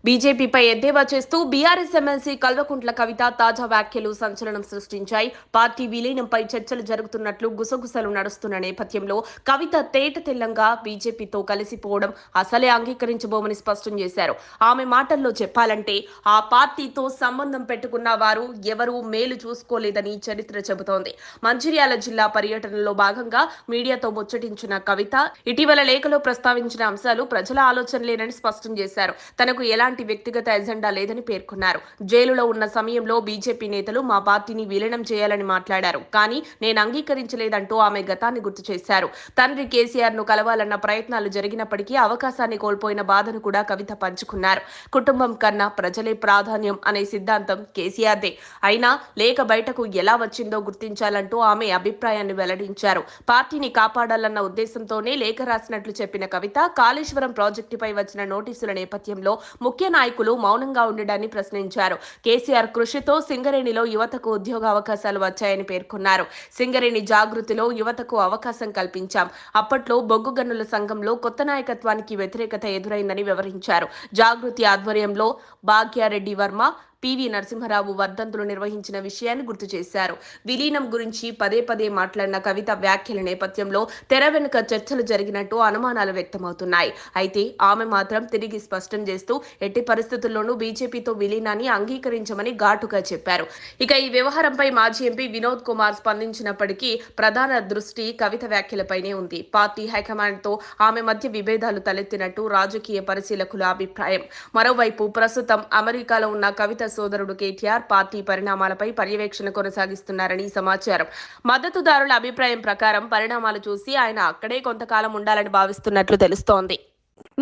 బీజేపీపై ఎద్దేవా చేస్తూ BRS MLC Kalvakuntla Kavitha తాజా వ్యాఖ్యలు సంచలనం సృష్టించాయి. పార్టీ విలీనంపై చర్చలు జరుగుతున్నట్లు గుసగుసలు నడుస్తున్న నేపథ్యంలో కవిత తేటతెల్లంగా బీజేపీతో కలిసిపోవడం అసలే అంగీకరించబోమని స్పష్టం చేశారు. ఆమె మాటల్లో చెప్పాలంటే ఆ పార్టీతో సంబంధం పెట్టుకున్న వారు ఎవరూ మేలు చూసుకోలేదని చరిత్ర చెబుతోంది. మంచిర్యాల జిల్లా పర్యటనలో భాగంగా మీడియాతో ముచ్చటించిన కవిత ఇటీవల లేఖలో ప్రస్తావించిన అంశాలు ప్రజల ఆలోచనలేనని స్పష్టం చేశారు. తనకు ఎలాంటి వ్యక్తిగత ఎజెండా లేదని పేర్కొన్నారు. జైలులో ఉన్న సమయంలో బీజేపీ నేతలు మా పార్టీని విలీనం చేయాలని మాట్లాడారు, కానీ నేను అంగీకరించలేదంటూ ఆమె గతాన్ని గుర్తు చేశారు. తండ్రి కేసీఆర్ ను కలవాలన్న ప్రయత్నాలు జరిగినప్పటికీ అవకాశాన్ని కోల్పోయిన బాధను కూడా కవిత పంచుకున్నారు. కుటుంబం కన్నా ప్రజలే ప్రాధాన్యం అనే సిద్ధాంతం కేసీఆర్దే. అయినా లేఖ బయటకు ఎలా వచ్చిందో గుర్తించాలంటూ ఆమె అభిప్రాయాన్ని వెల్లడించారు. పార్టీని కాపాడాలన్న ఉద్దేశంతోనే లేఖ రాసినట్లు చెప్పిన కవిత కాళేశ్వరం ప్రాజెక్టుపై వచ్చిన నోటీసుల నేపథ్యంలో ముఖ్య నాయకులు మౌనంగా ఉండడాన్ని ప్రశ్నించారు. కేసీఆర్ కృషితో సింగరేణిలో యువతకు ఉద్యోగ అవకాశాలు వచ్చాయని పేర్కొన్నారు. సింగరేణి జాగృతిలో యువతకు అవకాశం కల్పించాం. అప్పట్లో బొగ్గు గనుల సంఘంలో కొత్త నాయకత్వానికి వ్యతిరేకత ఎదురైందని వివరించారు. జాగృతి ఆధ్వర్యంలో భాగ్యారెడ్డి వర్మ, పివి నరసింహరావు వర్ధంతులు నిర్వహించిన విషయాన్ని గుర్తు చేశారు. విలీనం గురించి పదే పదే మాట్లాడిన కవిత వ్యాఖ్యల నేపథ్యంలో తెర వెనుక చర్చలు జరిగినట్టు అనుమానాలు వ్యక్తమవుతున్నాయి. అయితే ఆమె మాత్రం తిరిగి స్పష్టం చేస్తూ ఎట్టి పరిస్థితుల్లోనూ బీజేపీతో విలీనాన్ని అంగీకరించమని ఘాటుగా చెప్పారు. ఇక ఈ వ్యవహారంపై మాజీ ఎంపీ వినోద్ కుమార్ స్పందించినప్పటికీ ప్రధాన దృష్టి కవిత వ్యాఖ్యలపైనే ఉంది. పార్టీ హైకమాండ్తో ఆమె మధ్య విభేదాలు తలెత్తినట్టు రాజకీయ పరిశీలకుల అభిప్రాయం. మరోవైపు ప్రస్తుతం అమెరికాలో ఉన్న కవిత సోదరుడు కేటీఆర్ పార్టీ పరిణామాలపై పర్యవేక్షణ కొనసాగిస్తున్నారని సమాచారం. మద్దతుదారుల అభిప్రాయం ప్రకారం పరిణామాలు చూసి ఆయన అక్కడే కొంతకాలం ఉండాలని భావిస్తున్నట్లు తెలుస్తోంది.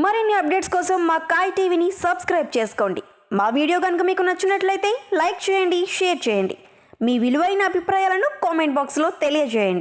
మరిన్ని అప్డేట్స్ కోసం మా కాయ్ టీవీని సబ్స్క్రైబ్ చేసుకోండి. మా వీడియో కనుక మీకు నచ్చినట్లయితే లైక్ చేయండి, షేర్ చేయండి. మీ విలువైన అభిప్రాయాలను కామెంట్ బాక్స్లో తెలియజేయండి.